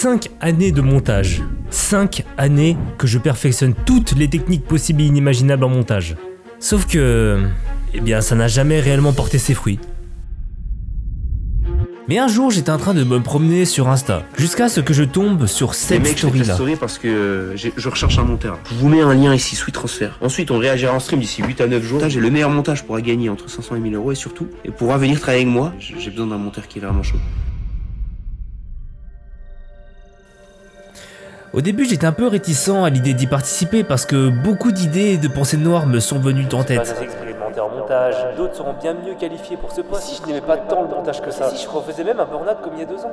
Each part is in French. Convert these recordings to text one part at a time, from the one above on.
5 années de montage. 5 années que je perfectionne toutes les techniques possibles et inimaginables en montage. Sauf que... eh bien, ça n'a jamais réellement porté ses fruits. Mais un jour, j'étais en train de me promener sur Insta, jusqu'à ce que je tombe sur cette story-là. Je story parce que je recherche un monteur. Je vous mets un lien ici, Sweet Transfer. Ensuite, on réagira en stream d'ici 8 à 9 jours. J'ai le meilleur montage pour gagner entre 500 et 1000 euros et surtout, et pour venir travailler avec moi, j'ai besoin d'un monteur qui est vraiment chaud. Au début, j'étais un peu réticent à l'idée d'y participer parce que beaucoup d'idées et de pensées noires me sont venues en tête. En montage, d'autres seront bien mieux qualifiés pour ce poste. Si je n'aimais pas tant le montage que ça, si je refaisais même un burn-out comme il y a 2 ans.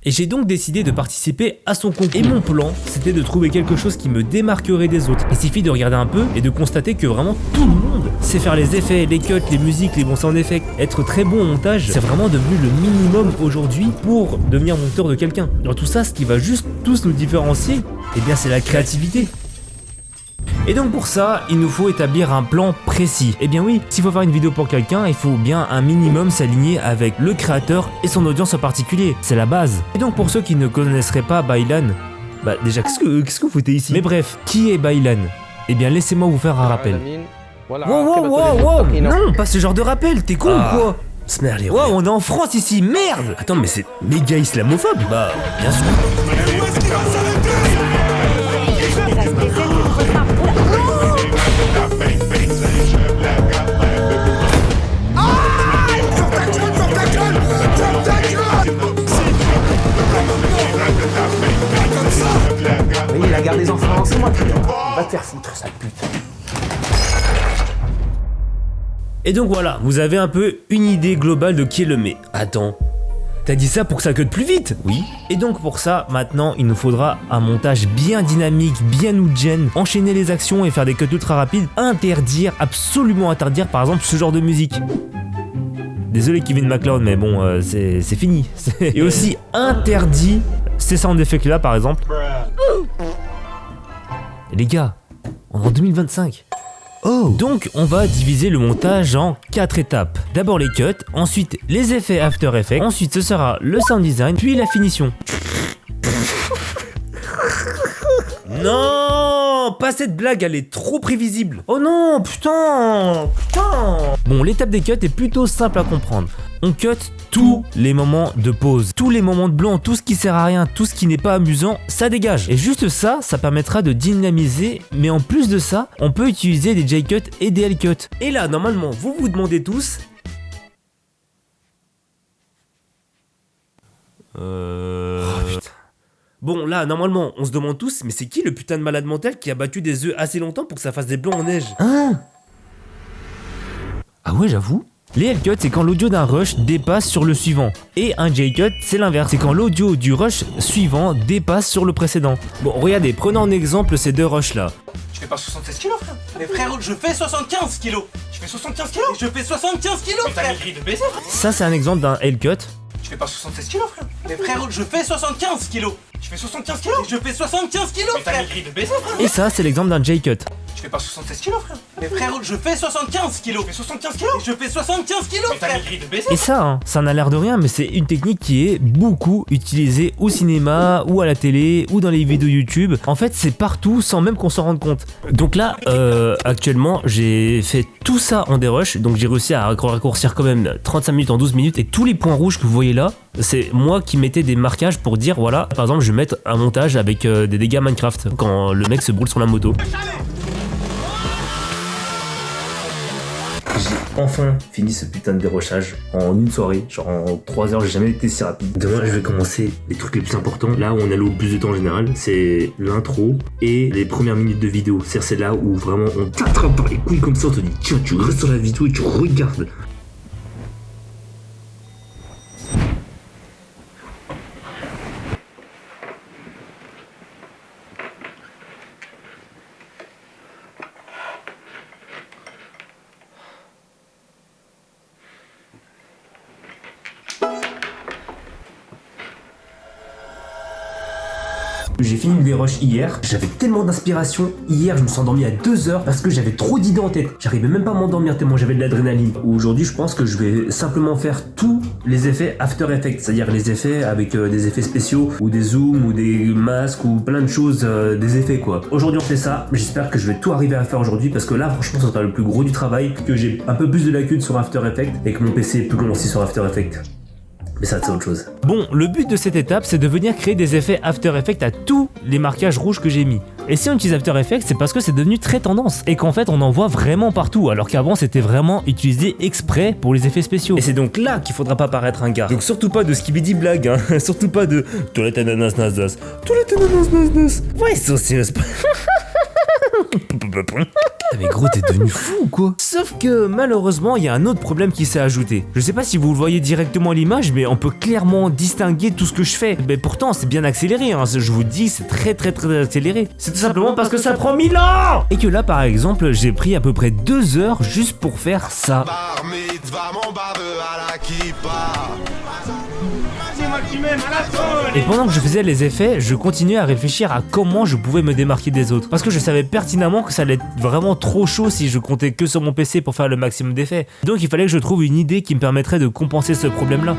Et j'ai donc décidé de participer à son concours. Et mon plan, c'était de trouver quelque chose qui me démarquerait des autres. Il suffit de regarder un peu et de constater que vraiment tout le monde sait faire les effets, les cuts, les musiques, les bons sound effects. Être très bon au montage, c'est vraiment devenu le minimum aujourd'hui pour devenir monteur de quelqu'un. Dans tout ça, ce qui va juste tous nous différencier, eh bien c'est la créativité. Et donc pour ça, il nous faut établir un plan précis. Et bien oui, s'il faut faire une vidéo pour quelqu'un, il faut bien un minimum s'aligner avec le créateur et son audience en particulier. C'est la base. Et donc pour ceux qui ne connaisseraient pas Baylan, bah déjà qu'est-ce que vous foutez ici? Mais bref, qui est Baylan? Eh bien laissez-moi vous faire un rappel. Wow, non, pas ce genre de rappel, t'es con ou quoi? Smerly, wow, on est en France ici, merde! Attends, mais c'est méga islamophobe? Bah, bien sûr. Oui, la garde des enfants, c'est moi qui l'ai. Va te faire foutre, sale pute. Et donc voilà, vous avez un peu une idée globale de qui est le mais. Attends, t'as dit ça pour que ça cut plus vite? Oui. Et donc pour ça, maintenant, il nous faudra un montage bien dynamique, bien nous-gen, enchaîner les actions et faire des cuts ultra rapides, absolument interdire par exemple ce genre de musique. Désolé Kevin MacLeod, mais bon, c'est fini. Et aussi interdit ces sound effects là par exemple. Et les gars, on est en 2025. Oh. Donc on va diviser le montage en 4 étapes. D'abord les cuts, ensuite les effets After Effects, ensuite ce sera le sound design, puis la finition. Non, pas cette blague, elle est trop prévisible. Oh non, putain. Bon, l'étape des cuts est plutôt simple à comprendre. On cut tous les moments de pause, tous les moments de blanc, tout ce qui sert à rien, tout ce qui n'est pas amusant, ça dégage. Et juste ça, ça permettra de dynamiser, mais en plus de ça, on peut utiliser des J-cuts et des L-cuts. Et là, normalement, vous vous demandez tous... putain. Bon, là, normalement, on se demande tous, mais c'est qui le putain de malade mental qui a battu des œufs assez longtemps pour que ça fasse des blancs en neige? Hein? Ah ouais, j'avoue. Les L-cuts, c'est quand l'audio d'un rush dépasse sur le suivant. Et un J-cut, c'est l'inverse. C'est quand l'audio du rush suivant dépasse sur le précédent. Bon, regardez, prenons en exemple ces deux rushs là. Je fais pas 76 kilos, frère. Mais frère, je fais 75 kilos. Je fais 75 kilos. Je fais 75 kilos, frère. Mais t'as maigri de baiser, frère. Ça, c'est un exemple d'un L-cut. Je fais pas 76 kilos, frère. Mais frère, je fais 75 kilos. Je fais 75 kilos. Je fais 75 kilos, frère. Mais t'as maigri de baiser, frère. Et ça, c'est l'exemple d'un J-cut. Je fais pas 76 kilos, frère. Mais frère, je fais 75 kilos. Je fais 75 kilos. Je fais 75 kilos, frère. Mais t'as maigri de baiser. Et ça, hein, ça n'a l'air de rien, mais c'est une technique qui est beaucoup utilisée au cinéma, ou à la télé, ou dans les vidéos YouTube. En fait, c'est partout, sans même qu'on s'en rende compte. Donc là, actuellement, j'ai fait tout ça en dérush, donc j'ai réussi à raccourcir quand même 35 minutes en 12 minutes, et tous les points rouges que vous voyez là, c'est moi qui mettais des marquages pour dire, voilà, par exemple, je vais mettre un montage avec des dégâts Minecraft, quand le mec se brûle sur la moto. J'ai enfin fini ce putain de dérochage en une soirée, genre en 3 heures, j'ai jamais été si rapide. Demain, je vais commencer les trucs les plus importants. Là où on alloue le plus de temps en général, c'est l'intro et les premières minutes de vidéo. C'est là où vraiment on t'attrape par les couilles comme ça, on te dit tiens, tu restes sur la vidéo et tu regardes. J'ai fini le dérush hier, j'avais tellement d'inspiration. Hier, je me suis endormi à 2 heures parce que j'avais trop d'idées en tête. J'arrivais même pas à m'endormir tellement j'avais de l'adrénaline. Aujourd'hui, je pense que je vais simplement faire tous les effets After Effects, c'est-à-dire les effets avec des effets spéciaux ou des zooms ou des masques ou plein de choses, des effets quoi. Aujourd'hui, on fait ça. J'espère que je vais tout arriver à faire aujourd'hui parce que là, franchement, ça sera le plus gros du travail, que j'ai un peu plus de lacunes sur After Effects et que mon PC est plus long aussi sur After Effects. Mais ça, c'est autre chose. Bon, le but de cette étape, c'est de venir créer des effets After Effects à tous les marquages rouges que j'ai mis. Et si on utilise After Effects, c'est parce que c'est devenu très tendance et qu'en fait, on en voit vraiment partout, alors qu'avant, c'était vraiment utilisé exprès pour les effets spéciaux. Et c'est donc là qu'il faudra pas paraître un gars. Donc surtout pas de skibidi blague, hein. Surtout pas de toilette ananas nas. Toilette ananas nas. Ouais, saucisse. Mais gros, t'es devenu fou ou quoi? Sauf que malheureusement, il y a un autre problème qui s'est ajouté. Je sais pas si vous le voyez directement à l'image, mais on peut clairement distinguer tout ce que je fais. Mais pourtant, c'est bien accéléré, hein. Je vous dis, c'est très accéléré. C'est tout simplement parce que ça prend 1000 ans. Et que là, par exemple, j'ai pris à peu près 2 heures juste pour faire ça. Et pendant que je faisais les effets, je continuais à réfléchir à comment je pouvais me démarquer des autres. Parce que je savais pertinemment que ça allait être vraiment trop chaud si je comptais que sur mon PC pour faire le maximum d'effets. Donc il fallait que je trouve une idée qui me permettrait de compenser ce problème-là.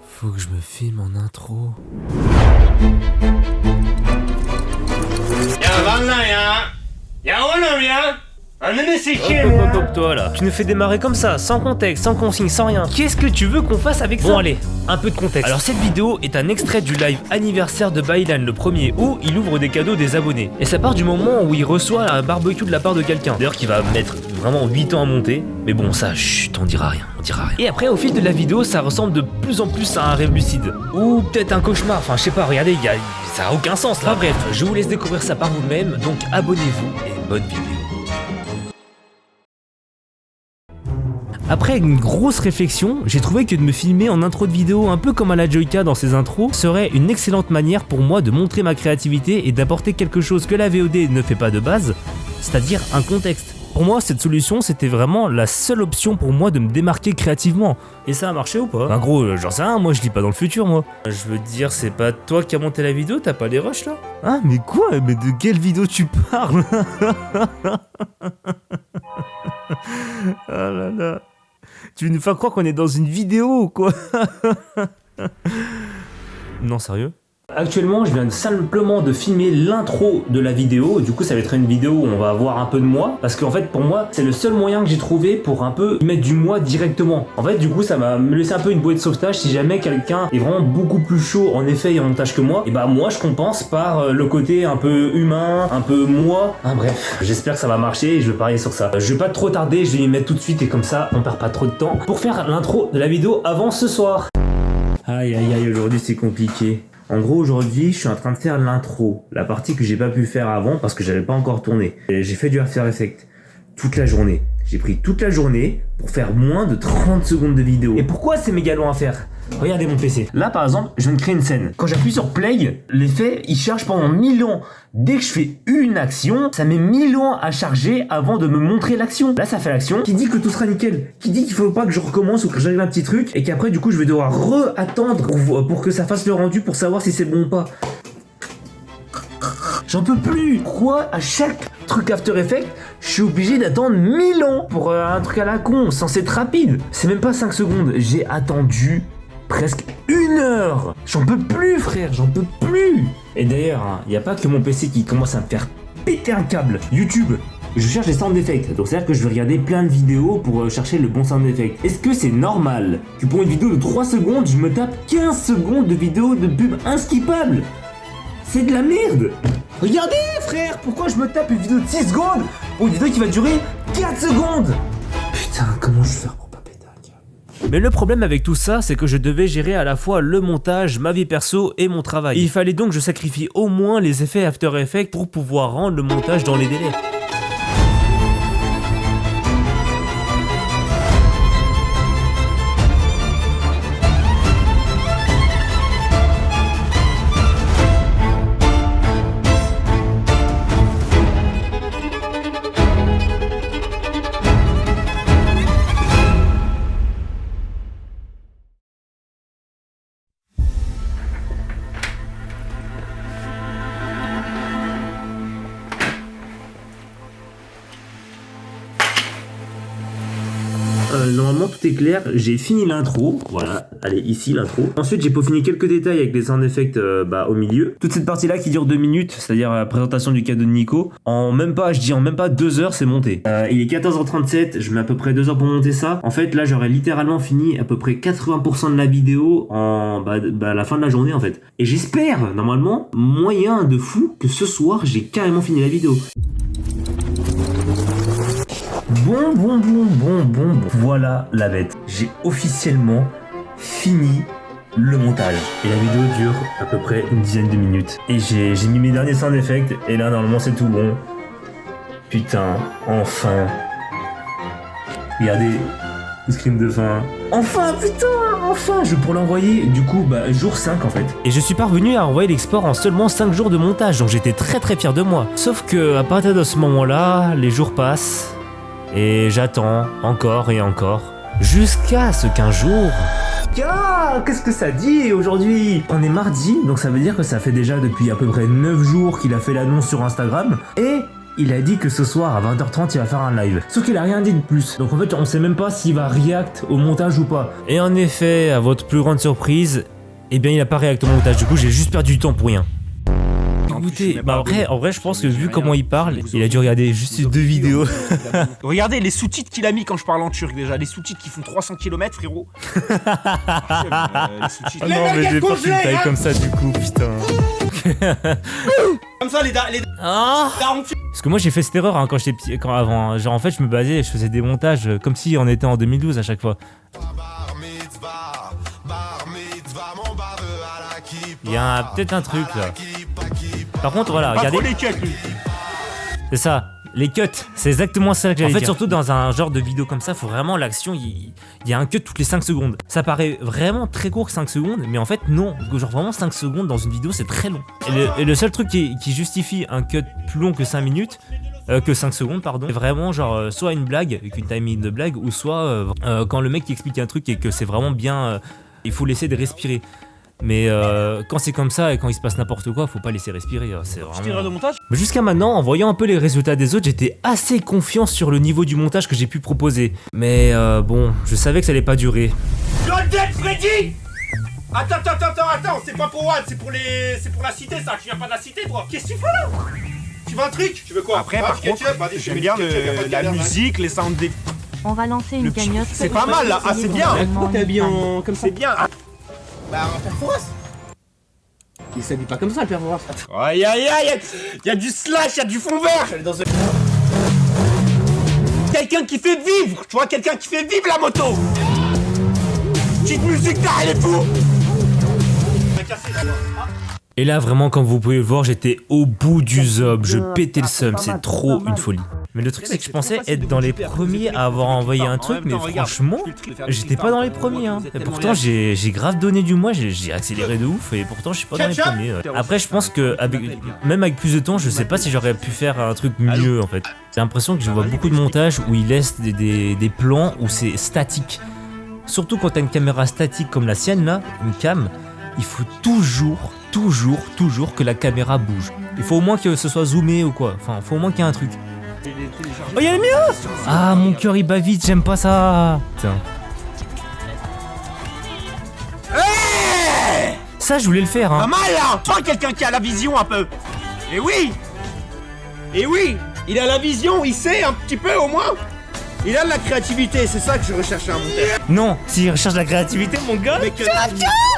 Faut que je me filme en intro. Hop, toi là. Tu nous fais démarrer comme ça, sans contexte, sans consigne, sans rien. Qu'est-ce que tu veux qu'on fasse avec ça? Bon allez, un peu de contexte. Alors cette vidéo est un extrait du live anniversaire de Baylan le 1er août, il ouvre des cadeaux des abonnés. Et ça part du moment où il reçoit un barbecue de la part de quelqu'un. D'ailleurs qui va mettre vraiment 8 ans à monter. Mais bon ça, chut, on dira rien, Et après au fil de la vidéo, ça ressemble de plus en plus à un rêve lucide. Ou peut-être un cauchemar, enfin je sais pas, regardez, ça a aucun sens là. Enfin, bref, je vous laisse découvrir ça par vous-même, donc abonnez-vous et bonne vidéo. Après une grosse réflexion, j'ai trouvé que de me filmer en intro de vidéo un peu comme à la Joyka dans ses intros serait une excellente manière pour moi de montrer ma créativité et d'apporter quelque chose que la VOD ne fait pas de base, c'est-à-dire un contexte. Pour moi, cette solution, c'était vraiment la seule option pour moi de me démarquer créativement. Et ça a marché ou pas? En gros, j'en sais rien, moi je lis pas dans le futur, moi. Je veux dire, c'est pas toi qui as monté la vidéo, t'as pas les rushs là? Hein, mais quoi? Mais de quelle vidéo tu parles? Oh là là. Tu veux nous faire croire qu'on est dans une vidéo ou quoi? Non, sérieux? Actuellement, je viens simplement de filmer l'intro de la vidéo. Du coup, ça va être une vidéo où on va voir un peu de moi. Parce qu'en fait, pour moi, c'est le seul moyen que j'ai trouvé pour un peu mettre du moi directement. En fait, du coup, ça va me laisser un peu une bouée de sauvetage si jamais quelqu'un est vraiment beaucoup plus chaud en effet et en montage que moi. Et bah, moi, je compense par le côté un peu humain, un peu moi. Hein, bref, j'espère que ça va marcher et je vais parier sur ça. Je vais pas trop tarder, je vais y mettre tout de suite et comme ça, on perd pas trop de temps pour faire l'intro de la vidéo avant ce soir. Aïe, aïe, aïe, aujourd'hui, c'est compliqué. En gros, aujourd'hui, je suis en train de faire l'intro, la partie que j'ai pas pu faire avant parce que j'avais pas encore tourné. J'ai fait du After Effects toute la journée. J'ai pris toute la journée pour faire moins de 30 secondes de vidéo. Et pourquoi c'est méga long à faire? Regardez mon PC. Là, par exemple, je viens de créer une scène. Quand j'appuie sur play, l'effet, il charge pendant 1000 ans. Dès que je fais une action, ça met 1000 ans à charger avant de me montrer l'action. Là, ça fait l'action. Qui dit que tout sera nickel? Qui dit qu'il faut pas que je recommence ou que j'arrive un petit truc et qu'après, du coup, je vais devoir attendre pour que ça fasse le rendu pour savoir si c'est bon ou pas. J'en peux plus. Pourquoi à chaque truc After Effects, je suis obligé d'attendre 1000 ans pour un truc à la con, censé être rapide? C'est même pas 5 secondes. J'ai attendu presque 1 heure. J'en peux plus, frère, j'en peux plus. Et d'ailleurs, il n'y a pas que mon PC qui commence à me faire péter un câble. YouTube, je cherche les sound effects. Donc c'est-à-dire que je vais regarder plein de vidéos pour chercher le bon sound effect. Est-ce que c'est normal que pour une vidéo de 3 secondes, je me tape 15 secondes de vidéo de pub inskippable? C'est de la merde. Regardez frère, pourquoi je me tape une vidéo de 6 secondes pour une vidéo qui va durer 4 secondes? Putain, comment je vais faire pour pas péter un câble? Mais le problème avec tout ça, c'est que je devais gérer à la fois le montage, ma vie perso et mon travail. Il fallait donc que je sacrifie au moins les effets After Effects pour pouvoir rendre le montage dans les délais. Normalement tout est clair, j'ai fini l'intro, voilà, allez ici l'intro. Ensuite j'ai peaufiné quelques détails avec les sound effects au milieu. Toute cette partie là qui dure 2 minutes, c'est-à-dire la présentation du cadeau de Nico, en même pas 2 heures c'est monté. Il est 14h37, je mets à peu près 2 heures pour monter ça. En fait là j'aurais littéralement fini à peu près 80% de la vidéo à la fin de la journée en fait. Et j'espère, normalement, moyen de fou que ce soir j'ai carrément fini la vidéo. Bon, voilà la bête. J'ai officiellement fini le montage. Et la vidéo dure à peu près une dizaine de minutes. Et j'ai mis mes derniers sound effects, et là normalement c'est tout bon. Putain, enfin. Regardez, le scream de fin. Enfin, putain, enfin. Je pourrais l'envoyer, du coup, jour 5 en fait. Et je suis parvenu à envoyer l'export en seulement 5 jours de montage, donc j'étais très fier de moi. Sauf que à partir de ce moment-là, les jours passent. Et j'attends encore et encore, jusqu'à ce qu'un jour... Ah, qu'est-ce que ça dit aujourd'hui? On est mardi, donc ça veut dire que ça fait déjà depuis à peu près 9 jours qu'il a fait l'annonce sur Instagram, et il a dit que ce soir à 20h30 il va faire un live. Sauf qu'il a rien dit de plus, donc en fait on sait même pas s'il va react au montage ou pas. Et en effet, à votre plus grande surprise, eh bien il a pas react au montage, du coup j'ai juste perdu du temps pour rien. Écoutez, en vrai, je pense que vu comment il parle, il a dû regarder juste 2 vidéos. Regardez les sous-titres qu'il a mis quand je parle en turc déjà, les sous-titres qui font 300 km frérot. Les sous-titres. Oh non mais j'ai pas fait une taille comme ça du coup, putain. Comme ça les Parce que moi j'ai fait cette erreur quand j'étais petit, avant. Genre en fait je me basais, je faisais des montages comme si on était en 2012 à chaque fois. Il y a peut-être un truc là. Par contre voilà, regardez. C'est ça, les cuts, c'est exactement ça que j'allais dire. En fait surtout dans un genre de vidéo comme ça, faut vraiment l'action, il y a un cut toutes les 5 secondes. Ça paraît vraiment très court 5 secondes, mais en fait non, genre vraiment 5 secondes dans une vidéo c'est très long. Et le seul truc qui justifie un cut plus long que 5 minutes, que 5 secondes pardon, c'est vraiment genre soit une blague, avec une timing de blague, ou soit quand le mec qui explique un truc et que c'est vraiment bien, il faut laisser de respirer. Mais quand c'est comme ça et quand il se passe n'importe quoi, faut pas laisser respirer, c'est vraiment... de montage. Mais jusqu'à maintenant, en voyant un peu les résultats des autres, j'étais assez confiant sur le niveau du montage que j'ai pu proposer. Mais bon, je savais que ça allait pas durer. Golden Freddy. Attends, c'est pas pour One, c'est pour la cité ça, tu viens pas de la cité toi. Qu'est-ce que tu fais là? Tu veux un truc? Tu veux quoi? Après par contre, j'aime bien la musique, les sound des... On va lancer une cagnotte. C'est pas mal là, ah c'est bien. Pourquoi t'es habillé en... comme c'est bien. Bah, un perforas. Il s'habille pas comme ça, le perforas. Aïe, y a du slash, y a du fond vert. Quelqu'un qui fait vivre, tu vois, quelqu'un qui fait vivre la moto. Petite musique là, elle est fou. Et là vraiment comme vous pouvez le voir, j'étais au bout du zob, je pétais le seum, c'est trop une folie. Mais le truc c'est que je pensais être dans les premiers à avoir envoyé un truc, mais franchement, j'étais pas dans les premiers hein. Et pourtant j'ai grave donné du moi, j'ai accéléré de ouf et pourtant je suis pas dans les premiers. Après je pense que même avec plus de temps, je sais pas si j'aurais pu faire un truc mieux en fait. J'ai l'impression que je vois beaucoup de montages où ils laissent des plans où c'est statique. Surtout quand t'as une caméra statique comme la sienne là, une cam, il faut toujours que la caméra bouge. Il faut au moins que ce soit zoomé ou quoi, enfin faut au moins qu'il y ait un truc. Oh y'a le mien! Ah mon cœur il bat vite, j'aime pas ça. Putain. Hey, ça je voulais le faire hein. Pas mal là. Toi quelqu'un qui a la vision un peu. Et oui. Il a la vision, il sait un petit peu au moins. Il a de la créativité, c'est ça que je recherchais à monter. Non, s'il recherche la créativité, mon gars.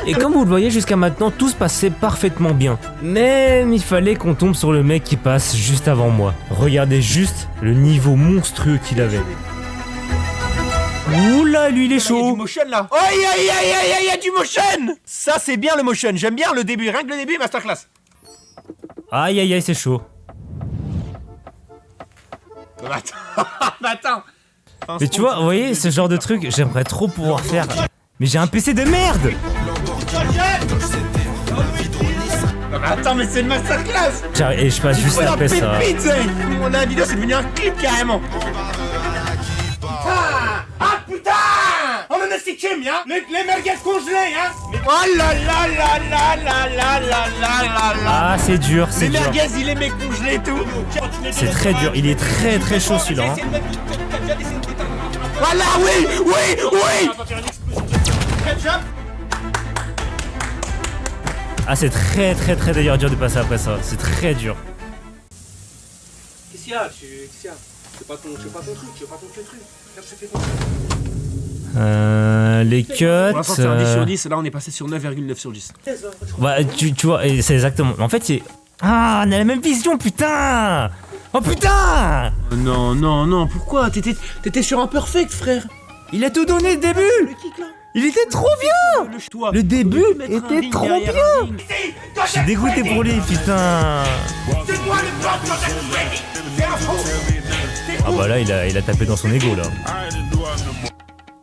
Et comme vous le voyez jusqu'à maintenant, tout se passait parfaitement bien. Même il fallait qu'on tombe sur le mec qui passe juste avant moi. Regardez juste le niveau monstrueux qu'il avait. Oula, lui il est Il y a chaud. du motion là. Aïe aïe aïe aïe aïe, il y a du motion. Ça c'est bien le motion, j'aime bien le début, rien que le début, masterclass. Aïe aïe aïe, c'est chaud. Attends. Mais tu vois, vous voyez, ce genre de truc, j'aimerais trop pouvoir faire. Mais j'ai un PC de merde. Attends, mais c'est une masterclass. Et je passe juste après ça. La vidéo c'est devenu un clip carrément. Ah putain! On en a stické, hein? Les merguez congelées, hein? Oh là là là là là là là là là là! Ah, c'est dur, c'est Les dur. merguez, il les met congelés et tout! C'est très dur, il est très très chaud celui-là. Hein. Voilà, oui, oui, oui! Ah, c'est très très très d'ailleurs dur de passer après ça. C'est très dur. Qu'est-ce qu'il y a? C'est pas ton truc, c'est pas ton truc. Regarde, je fais ton Les cuts. Pour l'instant, c'est un 10 sur 10, là on est passé sur 9,9 sur 10. Bah, tu vois, et c'est exactement. En fait, c'est. Ah, on a la même vision, putain! Oh putain! Non, pourquoi? T'étais sur un perfect, frère! Il a tout donné le début! Il était trop bien! Le début était trop bien! Je suis dégoûté pour lui, putain! Ah bah là, il a tapé dans son ego là.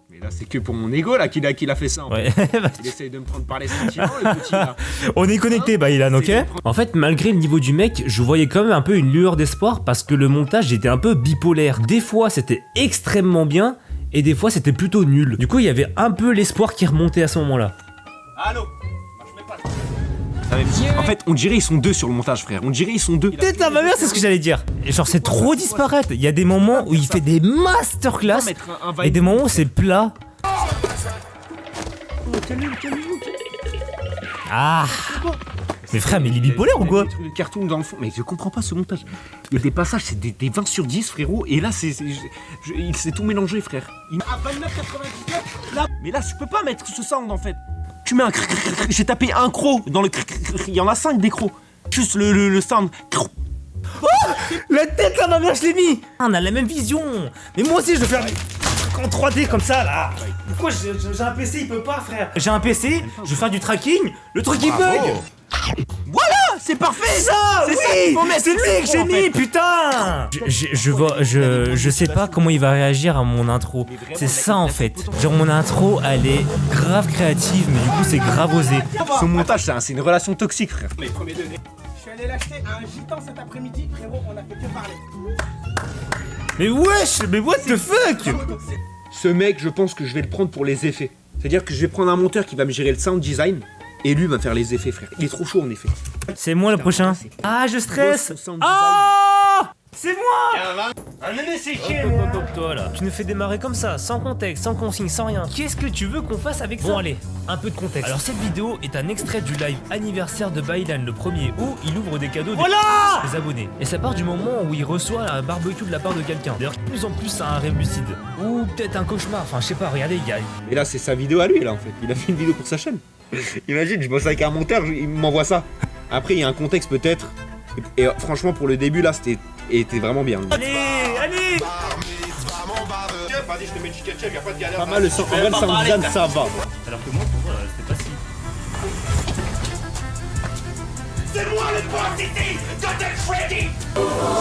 Mais là, c'est que pour mon ego là qu'il a fait ça. En Ouais. fait. Il essaye de me prendre par les sentiments, le petit là. On est connecté, bah Ilan, ok? En fait, malgré le niveau du mec, je voyais quand même un peu une lueur d'espoir parce que le montage était un peu bipolaire. Des fois, c'était extrêmement bien et des fois, c'était plutôt nul. Du coup, il y avait un peu l'espoir qui remontait à ce moment-là. Allô? En fait, on dirait ils sont deux sur le montage, frère. On dirait ils sont deux. Putain, ma mère, c'est ce que j'allais dire. Et genre, c'est trop disparaître. Il y a des moments où il fait des masterclass et des moments où c'est plat. Ah! Mais frère, mais il est bipolaire ou quoi? Des trucs de cartoon dans le fond. Mais je comprends pas ce montage. Il y a des passages, c'est des 20 sur 10, frérot. Et là, il s'est tout mélangé, frère. À 29,99 là. Mais là, je peux pas mettre ce sound en fait. Tu mets un j'ai tapé un croc dans le il y en a 5 des crocs. Juste le sound. Oh, la tête là, ma mère, je l'ai mis. On a la même vision. Mais moi aussi, je veux faire des trucs en 3D comme ça là. Pourquoi j'ai un PC, il peut pas, frère? J'ai un PC, je veux faire du tracking, le truc il bug. Voilà, c'est parfait. Ça, c'est oui, ça qu'il faut mettre. c'est lui que j'ai mis, putain. Je sais pas comment il va réagir à mon intro. C'est ça en fait. Genre mon intro, elle est grave créative, mais du coup c'est grave osé. Son montage, c'est une relation toxique, frère. Les premiers données. Je suis allé l'acheter à un gitan cet après-midi, frérot, on a fait que parler. Mais wesh, mais what the fuck? Ce mec, je pense que je vais le prendre pour les effets. C'est-à-dire que je vais prendre un monteur qui va me gérer le sound design et lui va me faire les effets, frère. Il est trop chaud en effet. C'est moi le prochain. Ah, je stresse. Boss sound Ah, c'est moi. Un nez séché, Toi là, tu nous fais démarrer comme ça, sans contexte, sans consigne, sans rien. Qu'est-ce que tu veux qu'on fasse avec ça? Bon allez, un peu de contexte. Alors cette vidéo est un extrait du live anniversaire de Bailan, le 1er où il ouvre des cadeaux des abonnés. Et ça part du moment où il reçoit un barbecue de la part de quelqu'un. D'ailleurs, de plus en plus c'est un rêve lucide. Ou peut-être un cauchemar, enfin je sais pas, regardez les gars. Et là, c'est sa vidéo à lui, là, en fait. Il a fait une vidéo pour sa chaîne. Imagine, je bosse avec un monteur, il m'envoie ça. Après, il y a un contexte peut-être. Et franchement, pour le début, là, c'était vraiment bien. Allez, allez. Vas-y, je te mets du ketchup, y'a pas de galère. Pas mal, le sound design, ça va. Alors que moi, pour moi, c'était pas si. C'est moi le boss ici! Total Freddy!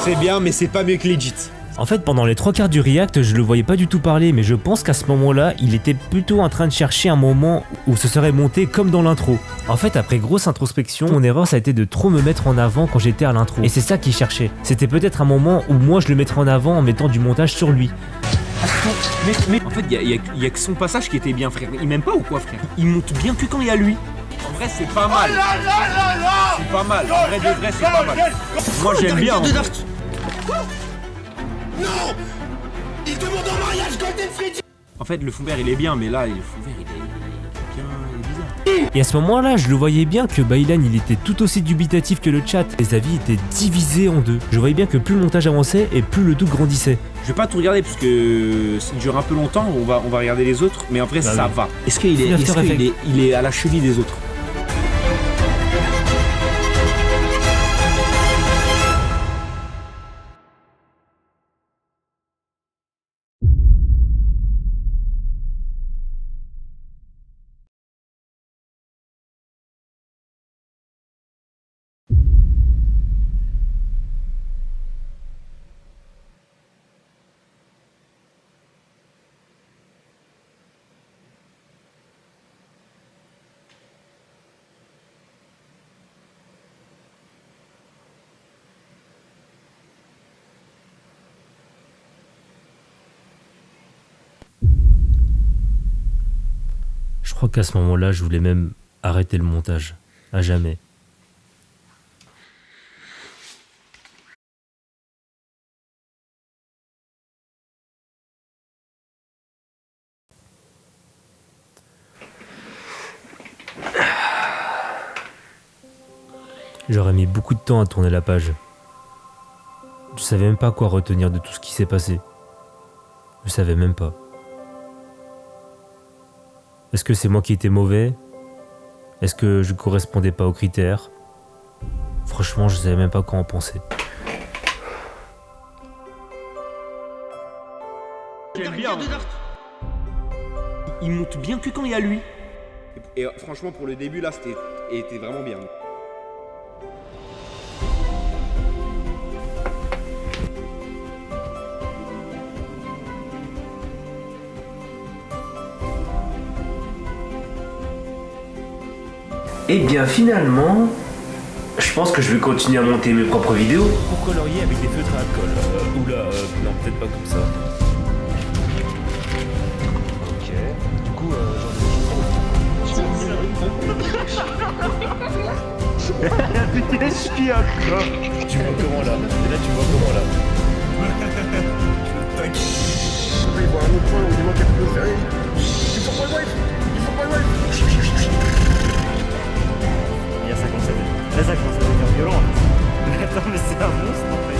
C'est bien, mais c'est pas mieux que Legit. En fait, pendant les 3 quarts du react, je le voyais pas du tout parler, mais je pense qu'à ce moment-là, il était plutôt en train de chercher un moment où ce serait monté comme dans l'intro. En fait, après grosse introspection, mon erreur ça a été de trop me mettre en avant quand j'étais à l'intro. Et c'est ça qu'il cherchait. C'était peut-être un moment où moi je le mettrais en avant en mettant du montage sur lui. Mais en fait, il y a que son passage qui était bien, frère. Il m'aime pas ou quoi, frère? Il monte bien que quand il y a lui. En vrai, c'est pas mal. C'est pas mal. En vrai, de vrai, c'est pas mal. Moi, j'aime bien. Non! Il demande en mariage Golden Freddy! En fait, le fond vert, il est bien, mais là, le fond vert, il est bizarre. Et à ce moment-là, je le voyais bien que Baylan il était tout aussi dubitatif que le chat. Les avis étaient divisés en deux. Je voyais bien que plus le montage avançait et plus le doute grandissait. Je vais pas tout regarder parce que ça dure un peu longtemps, on va regarder les autres, mais en vrai ça va. Est-ce qu'il est à la cheville des autres? Je crois qu'à ce moment-là, je voulais même arrêter le montage. À jamais. J'aurais mis beaucoup de temps à tourner la page. Je savais même pas quoi retenir de tout ce qui s'est passé. Je savais même pas. Est-ce que c'est moi qui étais mauvais? Est-ce que je correspondais pas aux critères? Franchement, je savais même pas quoi en penser. J'aime bien. Il monte bien que quand il y a lui. Et franchement, pour le début, là, c'était vraiment bien. Et bien finalement, je pense que je vais continuer à monter mes propres vidéos. Pour colorier avec des feutres à alcool. Oula, non, peut-être pas comme ça. Ok, du coup, Tu vois comment là? Et là, tu vois comment là? Il voit un autre point, on demande quelque chose. Il faut pas le wife. Il y a ça commence à devenir violent. Attends, mais c'est un monstre en fait.